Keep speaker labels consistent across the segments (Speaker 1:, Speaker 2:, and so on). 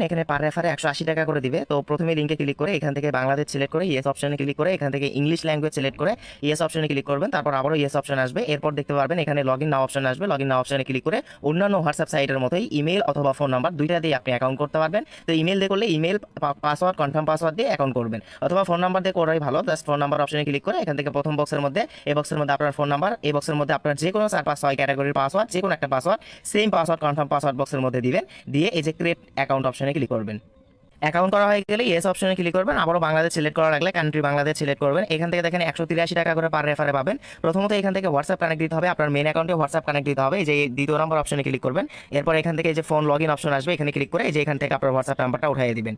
Speaker 1: এখানে পার রেফারে 180 টাকা করে দিবে। তো প্রথমে লিঙ্কে ক্লিক করে এখান থেকে বাংলাদেশ সিলেক্ট করে ইয়েস অপশনে ক্লিক করে এখান থেকে ইংলিশ ল্যাঙ্গুয়েজ সিলেক্ট করে ইয়েস অপশনে ক্লিক করবেন। তারপর আবারও ইয়েস অপশন আসবে। এরপর দেখতে পারবেন এখানে লগ ইন নাও অপশন আসবে। লগ ইন নাও অপশনে ক্লিক করে অন্যান্য হোয়াটসঅ্যাপ সাইটের মতোই ইমেল অথবা ফোন নাম্বার দুইটা দিয়ে আপনি অ্যাকাউন্ট করতে পারবেন। তো ইমেল দিয়ে করলে ইমেল পাসওয়ার্ড কনফার্ম পাসওয়ার্ড দিয়ে অ্যাকাউন্ট করবেন, অথবা ফোন নাম্বার দিয়ে করাই ভালো। জাস্ট ফোন নাম্বার অপশনে ক্লিক করে এখান থেকে প্রথম বক্সের মধ্যে এই বক্সের মধ্যে আপনার ফোন নাম্বার, এই বক্সের মধ্যে আপনার যে কোনো 4-5-6 ক্যাটাগরির পাসওয়ার্ড, যে কোনো একটা password same password confirm password বক্সের মধ্যে দিবেন। দিয়ে এই যে ক্রিয়েট অ্যাকাউন্ট অপশনে ক্লিক করবেন। অ্যাকাউন্ট করা হয়ে গেলে ইয়েস অপশনে ক্লিক করবেন। আবারও বাংলাদেশ সিলেক্ট করা লাগলে কান্ট্রি বাংলাদেশ সিলেক্ট করবেন। এখান থেকে দেখেন 183 টাকা করে পার রেফারে পাবেন। প্রথমত এখান থেকে হোয়াটসঅ্যাপ কানেক্ট দিতে হবে, আপনার মেন অ্যাকাউন্টে হোয়াটসঅ্যাপ কানেক্ট দিতে হবে। এই যে দ্বিতীয় নম্বর অপশনে ক্লিক করবেন। এরপর এখান থেকে যে ফোন লগ ইন অপশন আসবে এখানে ক্লিক করে এই যে এখান থেকে আপনার হোয়াটসঅ্যাপ নাম্বারটা উঠাইয়ে দিবেন।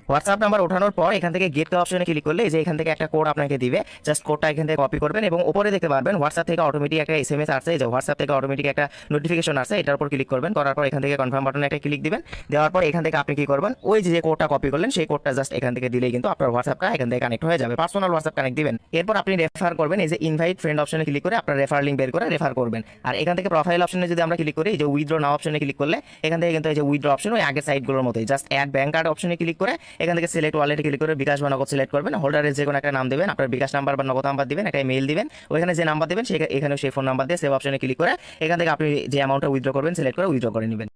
Speaker 1: হোয়াটসঅ্যাপ নাম্বার ওঠানোর পর এখান থেকে গেট অপশনে ক্লিক করলে এই যে এখান থেকে একটা কোড আপনাকে দিবে। জাস্ট কোডটা এখান থেকে কপি করবেন এবং উপরে দেখতে পারবেন হোয়াটসঅ্যাপ থেকে অটোমেটিক একটা এসএমএস আসছে। এই যে হোয়াটসঅ্যাপ থেকে অটোমেটিক একটা নোটিফিকেশন আসছে, এটার উপর ক্লিক করবেন। করার পর এখান থেকে কনফার্ম বাটনে একটা ক্লিক দিবেন। দেওয়ার পর এখান থেকে আপনি কি করবেন, ওই যে কোডটা কপি করলেন সেই কোডটা জাস্ট এখান থেকে দিলেই কিন্তু আপনার হোয়াটসঅ্যাপটা এখান থেকে কানেক্ট হয়ে যাবে। পার্সোনাল হোয়াটসঅ্যাপ কানেক্ট দিবেন। এরপর আপনি রেফার করবেন। এই যে ইনভাইট ফ্রেন্ড অপশনে ক্লিক করে আপনার রেফার লিঙ্ক বের করে রেফার করবেন। আর এখান থেকে প্রোফাইল অপশনে যদি আমরা ক্লিক করি এই যে উইথড্র নাও অপশনে ক্লিক করলে এখান থেকে কিন্তু এই যে উইথড্র অপশন ওই আগের সাইটগুলোর মতোই জাস্ট অ্যাড ব্যাংক কার্ড অপশনে ক্লিক করে এখান থেকে সিলেক্ট ওয়ালেটে ক্লিক করে বিকাশ বা নগদ সিলেক্ট করবেন। হোল্ডারের যে কোনো একটা নাম দেবেন, আপনার বিকাশ নাম্বার বা নগদ নাম্বার দিবেন, একটা মেইল দিবেন। ওইখানে যে নাম্বার দেবেন এখানে সেই ফোন নাম্বার দিয়ে সেভ অপশনে ক্লিক করে এখান থেকে আপনি যে অ্যামাউন্টটা উইথড্র করবেন সিলেক্ট করে উইথড্র করে নেবেন।